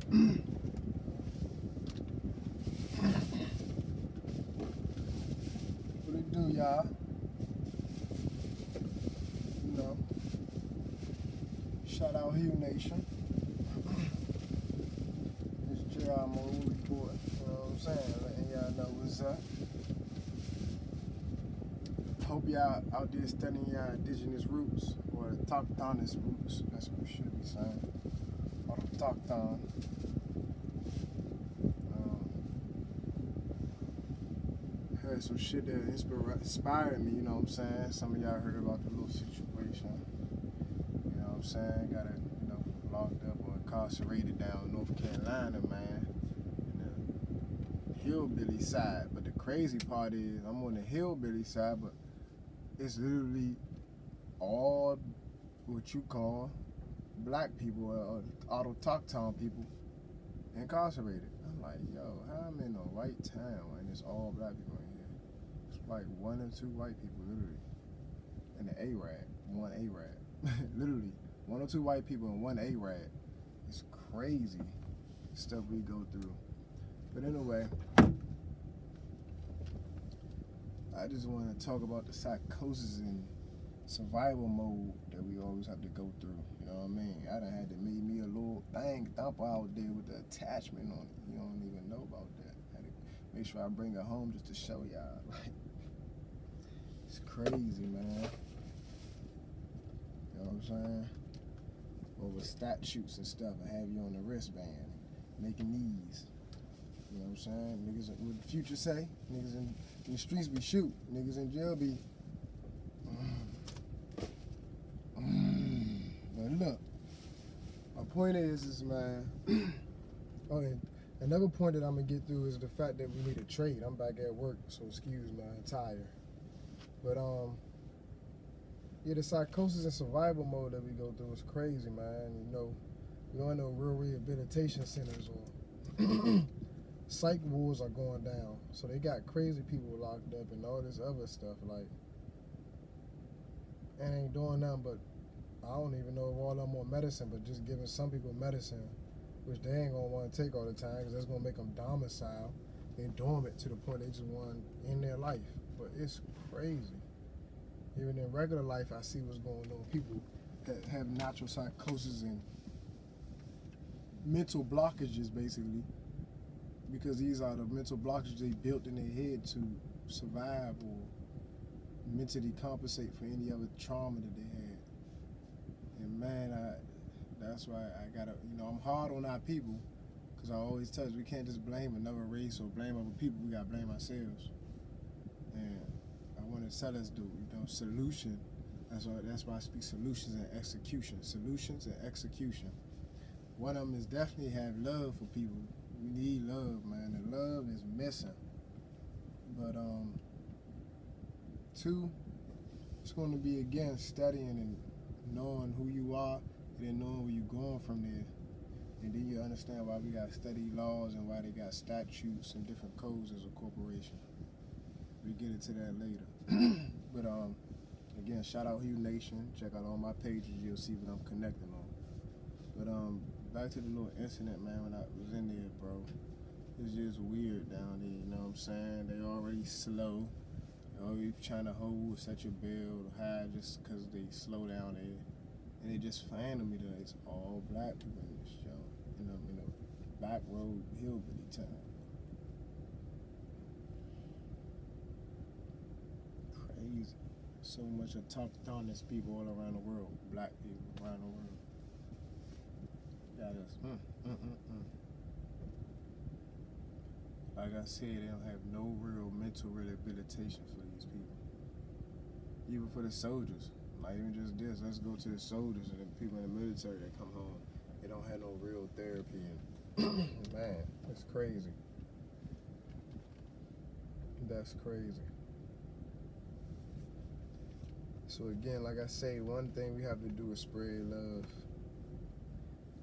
What it do, y'all? You know, shout out Hugh Nation. It's J.R. Mode report. You know what I'm saying? Letting y'all know what's up. Hope y'all out there studying y'all indigenous roots or autochthonous roots. That's what we should be saying. Autochthon. Heard some shit that inspired me, you know what I'm saying? Some of y'all heard about the little situation. You know what I'm saying? Got it, locked up or incarcerated down in North Carolina, man. In the hillbilly side. But the crazy part is I'm on the hillbilly side, but it's literally all what you call black people or autochthon people incarcerated. I'm like, yo, how I'm in a white town and it's all black people in here? It's like one or two white people, literally. And an A-Rad, one A-Rad. Literally, one or two white people and one A-Rad. It's crazy stuff we go through. But anyway, I just want to talk about the psychosis and survival mode that we always have to go through. You know what I mean? I done had to make me a little thing thumper out there with the attachment on it. You don't even know about that. I had to make sure I bring it home just to show y'all. Like, it's crazy, man. You know what I'm saying? Over statutes and stuff, and have you on the wristband, making these. You know what I'm saying? Niggas, what the future say? Niggas in the streets be shoot. Niggas in jail be. But look, my point is man. Oh, and another point that I'm gonna get through is the fact that we need a trade. I'm back at work, so excuse my attire. But yeah, the psychosis and survival mode that we go through is crazy, man. You know, we don't know real rehabilitation centers or psych wards are going down. So they got crazy people locked up and all this other stuff, like, and ain't doing nothing but, I don't even know if all of them want medicine, but just giving some people medicine, which they ain't gonna want to take all the time because that's gonna make them domicile. They're dormant to the point they just want to end their life. But it's crazy. Even in regular life, I see what's going on. People have natural psychosis and mental blockages, basically, because these are the mental blockages they built in their head to survive or mentally compensate for any other trauma that they had. And man, that's why I gotta, I'm hard on our people, because I always tell us we can't just blame another race or blame other people. We gotta blame ourselves. And I want to tell us, solution. That's why I speak solutions and execution. Solutions and execution. One of them is definitely have love for people. We need love, man. The love is missing. But two, it's going to be again studying and knowing who you are, and then knowing where you're going from there. And then you understand why we got to study laws and why they got statutes and different codes as a corporation. We get into that later. But again, shout out Hugh Nation. Check out all my pages. You'll see what I'm connecting on. But back to the little incident, man. When I was in there, bro, it's just weird down there. You know what I'm saying? They already slow. They already trying to hold such a bill high just because they slow down there. And they just finding me that it's all black people in this show. Back road hillbilly town. Crazy. So much autochthonous people all around the world. Black people around the world. Got us. Like I said, they don't have no real mental rehabilitation for these people. Even for the soldiers. Not even just this. Let's go to the soldiers and the people in the military that come home. They don't have no real therapy. And man, it's crazy. That's crazy. So again, like I say, one thing we have to do is spread love.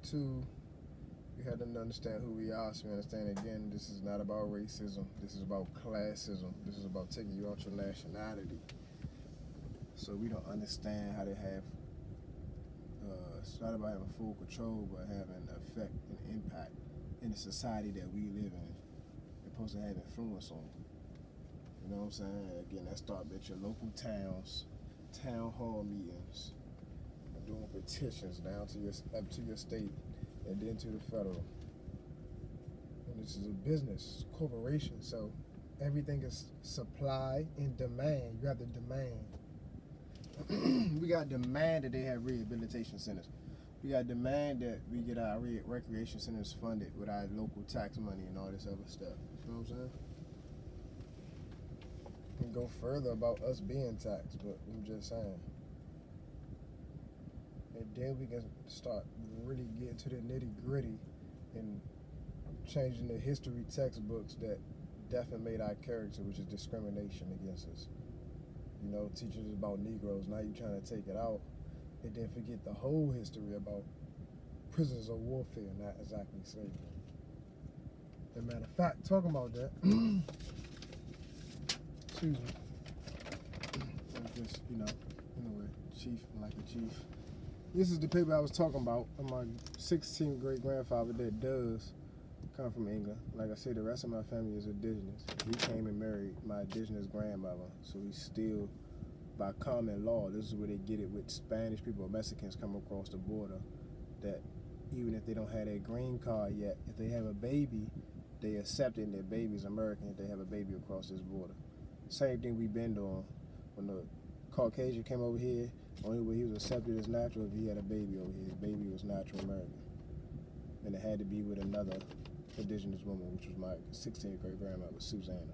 Two, we have to understand who we are, so we understand, again, this is not about racism. This is about classism. This is about taking you out your nationality. So we don't understand how they have, it's not about having full control, but having effect and impact in the society that we live in. They're supposed to have influence on. You know what I'm saying? Again, that start at your local towns, town hall meetings, doing petitions down to your up to your state, and then to the federal. And this is a business corporation, so everything is supply and demand. You have to demand. We got demand that they have rehabilitation centers. We got demand that we get our recreation centers funded with our local tax money and all this other stuff. You know what I'm saying? We can go further about us being taxed, but I'm just saying. And then we can start really getting to the nitty gritty and changing the history textbooks that definitely made our character, which is discrimination against us. You know, teaching us about Negroes, now you're trying to take it out and then forget the whole history about prisoners of warfare, not exactly slavery. As a matter of fact, talking about that, excuse me, just, you know, anyway, chief, like a chief. This is the paper I was talking about. My 16th great grandfather that does come from England. Like I said, the rest of my family is indigenous. He came and married my indigenous grandmother, so he's still, by common law, this is where they get it with Spanish people or Mexicans come across the border, that even if they don't have their green card yet, if they have a baby, they accept it and their baby's American if they have a baby across this border. Same thing we've been doing. When the Caucasian came over here, only way he was accepted as natural if he had a baby over here. His baby was natural American. And it had to be with another indigenous woman, which was my 16th great grandmother, Susanna.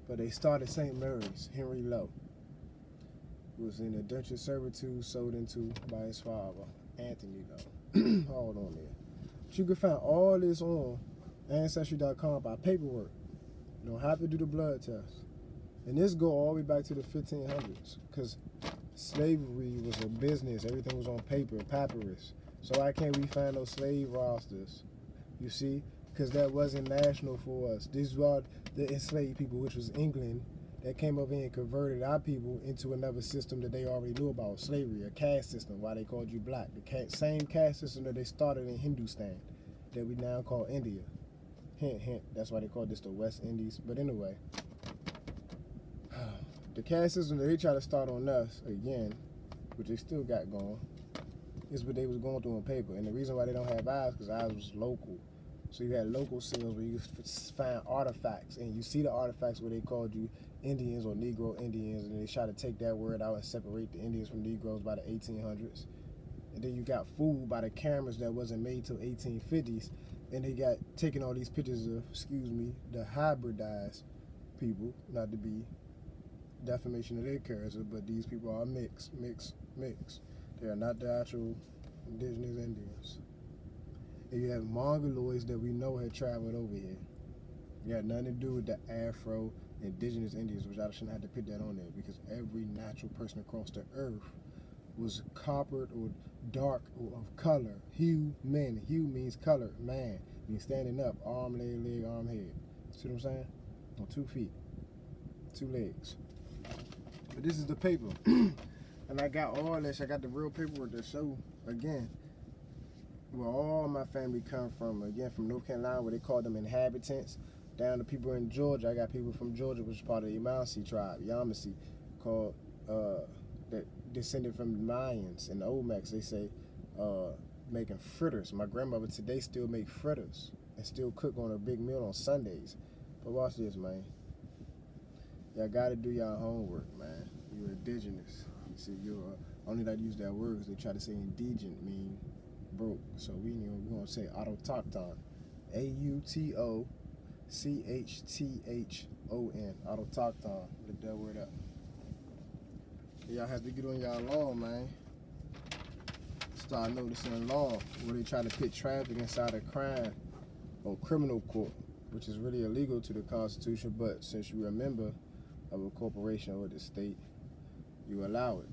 But they started St. Mary's, Henry Lowe, who was in indentured servitude sold into by his father, Anthony Lowe. All on there. But you can find all this on Ancestry.com by paperwork. You don't have to do the blood test. And this go all the way back to the 1500s, because slavery was a business. Everything was on paper, papyrus. So why can't we find those slave rosters? You see? Because that wasn't national for us. These were the enslaved people, which was England, that came over here and converted our people into another system that they already knew about, slavery, a caste system, why they called you black. The same caste system that they started in Hindustan, that we now call India. Hint, hint, that's why they call this the West Indies. But anyway, the caste system that they try to start on us, again, which they still got going, is what they was going through on paper. And the reason why they don't have ours, because ours was local. So you had local sales where you find artifacts, and you see the artifacts where they called you Indians or Negro Indians, and they try to take that word out and separate the Indians from Negroes by the 1800s. And then you got fooled by the cameras that wasn't made till 1850s, and they got taking all these pictures of, the hybridized people, not to be defamation of their character, but these people are mixed. They are not the actual indigenous Indians. And you have Mongoloids that we know had traveled over here. It had nothing to do with the Afro indigenous Indians, which I shouldn't have to put that on there, because every natural person across the earth was coppered or dark or of color. Hue, men. Hue means color. Man means standing up. Arm, leg, arm, head. See what I'm saying? On 2 feet. 2 legs. But this is the paper. And I got all this. I got the real paperwork to show, again, where all my family come from. Again, from North Carolina, where they call them inhabitants, down to people in Georgia. I got people from Georgia, which is part of the Yamasee tribe, Yamasee, called, that descended from the Mayans and the Olmecs. They say, making fritters. My grandmother today still make fritters and still cook on a big meal on Sundays. But watch this, man. Y'all gotta do y'all homework, man. You're indigenous. You see, you're only like to use that word because they try to say indigent mean broke. So we're gonna say autochthon. AUTOCHTHON. Autochthon. Look that word up. Y'all have to get on y'all law, man. Start noticing law where they try to pit traffic inside of crime or criminal court, which is really illegal to the Constitution, but since you're a member of a corporation or the state, you allow it.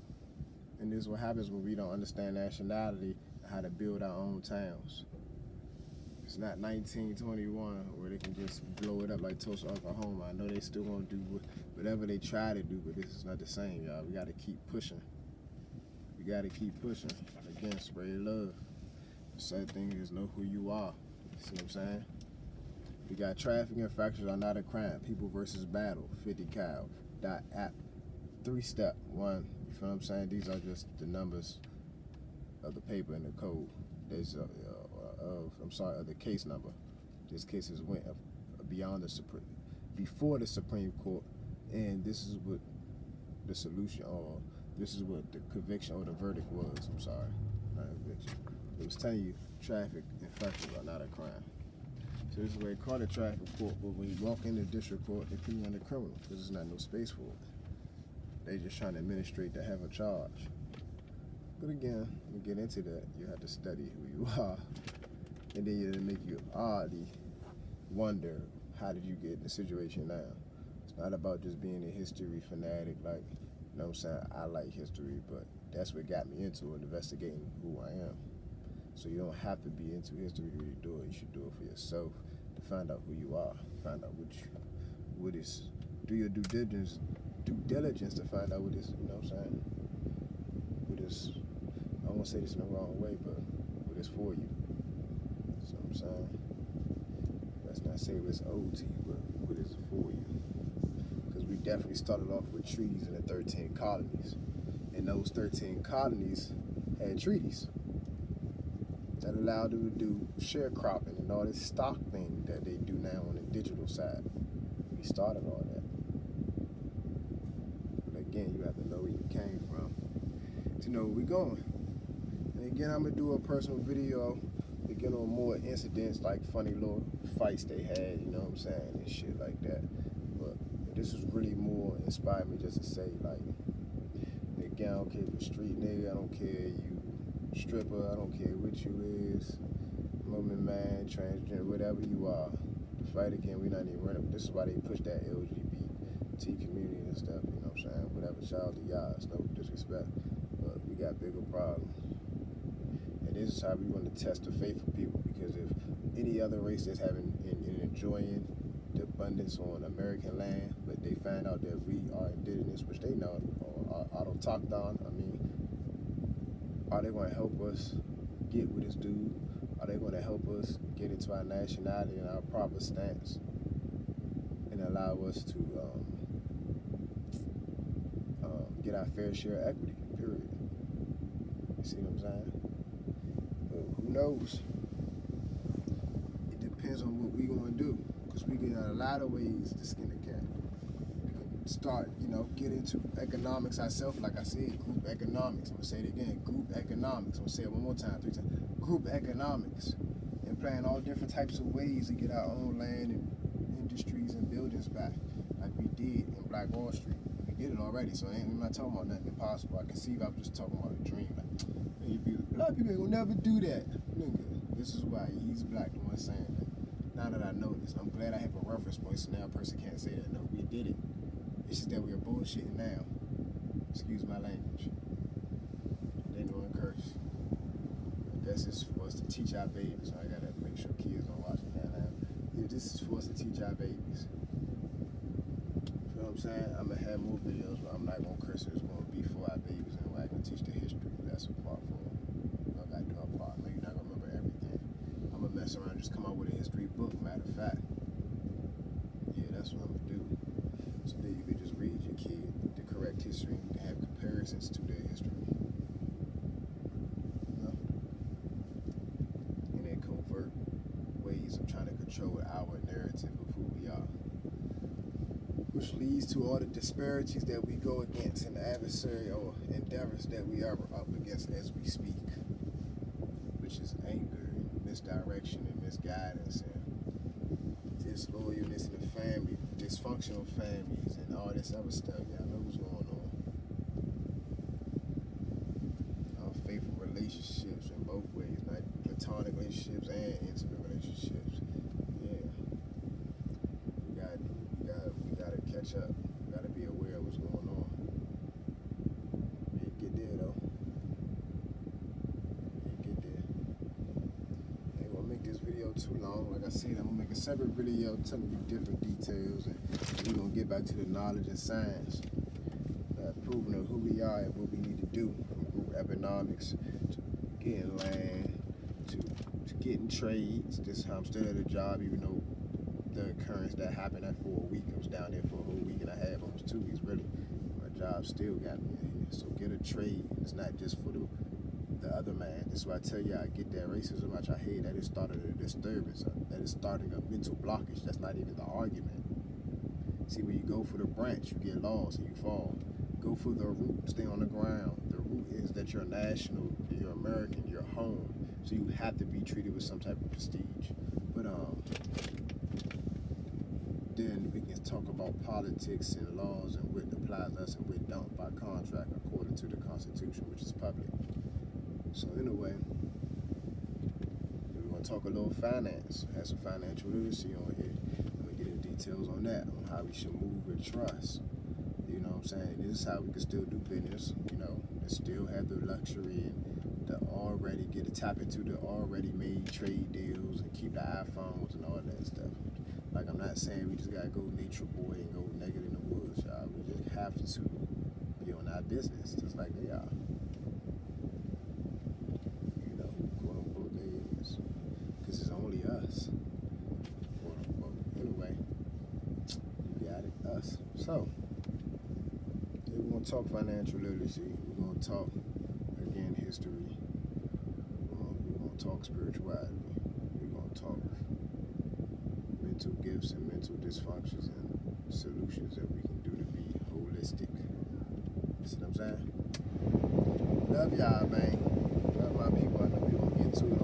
And this is what happens when we don't understand nationality and how to build our own towns. It's not 1921 where they can just blow it up like Tulsa, Oklahoma. I know they still gonna do whatever they try to do, but this is not the same, y'all. We gotta keep pushing. We gotta keep pushing. Again, spread love. The sad thing is, know who you are. See what I'm saying? We got trafficking infractions are not a crime. People versus battle, 50 cal. App, 3-step, 1. You feel what I'm saying? These are just the numbers of the paper and the code. There's of the case number. This case has went beyond before the Supreme Court, and this is what the solution, or this is what the conviction or the verdict was. I'm sorry, not conviction. It was telling you traffic infractions are not a crime. So this is where they call it traffic court, but when you walk into district court, they put you under criminal because there's not no space for it. They just trying to administrate to have a charge. But again, to get into that, you have to study who you are, and then it'll make you oddly wonder, how did you get in the situation now? It's not about just being a history fanatic, like, you know what I'm saying, I like history, but that's what got me into it, investigating who I am. So you don't have to be into history to really do it. You should do it for yourself, to find out who you are, find out what is, do your due diligence to find out what is, you know what I'm saying, what is, I don't want to say this in the wrong way, but what is for you. So I'm saying, let's not say it's owed to you, but what is for you. Because we definitely started off with treaties in the 13 colonies. And those 13 colonies had treaties that allowed them to do sharecropping and all this stock thing that they do now on the digital side. We started all that. But again, you have to know where you came from to know where we're going. And again, I'm going to do a personal video to get on more incidents, like funny little fights they had, you know what I'm saying, and shit like that. But this was really more inspired me just to say, like, again, I don't care if you're street nigga, I don't care you stripper, I don't care what you is, woman, man, transgender, whatever you are. To fight again, we're not even running. This is why they push that LGBT community and stuff, you know what I'm saying? Whatever, child to y'all, it's no disrespect, but we got bigger problems. And this is how we want to test the faith of people, because if any other race is having and enjoying the abundance on American land, but they find out that we are indigenous, which they know, or autochthon, I mean, are they going to help us get with this dude? Are they going to help us get into our nationality and our proper stance and allow us to get our fair share of equity, period? You see what I'm saying? But who knows? It depends on what we going to do, because we got a lot of ways to skin the cat. We can start, get into economics ourselves, like I said, group economics. I'm going to say it again, group economics. I'm going to say it one more time, 3 times. Group economics. And plan all different types of ways to get our own land and industries and buildings back, like we did in Black Wall Street. We did it already, so I'm not talking about nothing impossible. I can see if I was just talking about a dream. Like, a lot of people ain't gonna never do that. Nigga, this is why he's black, the one saying that. Now that I know this, I'm glad I have a reference point, so now a person can't say that. No, we did it. It's just that we're bullshitting now. Excuse my language. They know and curse. I guess it's for us to teach our babies. So I gotta make sure kids don't watch it now. Yeah, this is for us to teach our babies. You know what I'm saying? I'm gonna have more videos, but I'm not gonna curse. It's gonna be for our babies, and I can teach the history. That's a part for them. I gotta do our part. No, you're not gonna remember everything. I'm gonna mess around and just come out with a history book, matter of fact. Yeah, that's what I'm gonna do. So that you can just read your kid the correct history and have comparisons to their history. And then covert ways of trying to control our narrative of who we are, which leads to all the disparities that we go against and the adversarial endeavors that we are up against as we speak, which is anger and misdirection and misguidance and disloyalness in the family, dysfunctional families, and all this other stuff. Y'all know what's going on. Unfaithful relationships in both ways, like platonic relationships and intimate relationships. Yeah, we gotta catch up. We gotta be aware of what's going on. Get there though. Get there. I ain't gonna make this video too long. Like I said, I'm gonna make a separate video telling you different details, and we're gonna get back to the knowledge and science, proving of who we are and what we need to do, from group economics to getting land to getting trades. This is how I'm still at a job, even though the occurrence that happened at for a week. I was down there for a whole week and a half, almost 2 weeks really. My job still got me in here. So get a trade. It's not just for the other man. That's why I tell you, I get that racism out your head. That is starting a disturbance. That is starting a mental blockage. That's not even the argument. See, when you go for the branch, you get lost and you fall. Go for the root. Stay on the ground. The root is that you're national, you're American, you're home. So you have to be treated with some type of prestige. But then we can talk about politics and laws and what applies to us and what don't by contract according to the Constitution, which is public. So anyway, we're gonna talk a little finance. Have some financial literacy on here. I'm gonna get into details on that, on how we should move with trust. You know what I'm saying? This is how we can still do business, you know, and still have the luxury and the already get to tap into the already made trade deals and keep the iPhones and all that stuff. Like, I'm not saying we just gotta go nature boy and go naked in the woods, y'all. We just have to be on our business, just like they are. You know, quote unquote, they is. Because it's only us, quote unquote. Anyway, you got it, us. So, we're gonna talk financial literacy. We're gonna talk, again, history. We're gonna talk spirituality. We're gonna talk mental gifts and mental dysfunctions and solutions that we can do to be holistic. See what I'm saying? Love y'all, man. Love my people. I know we're gonna get to it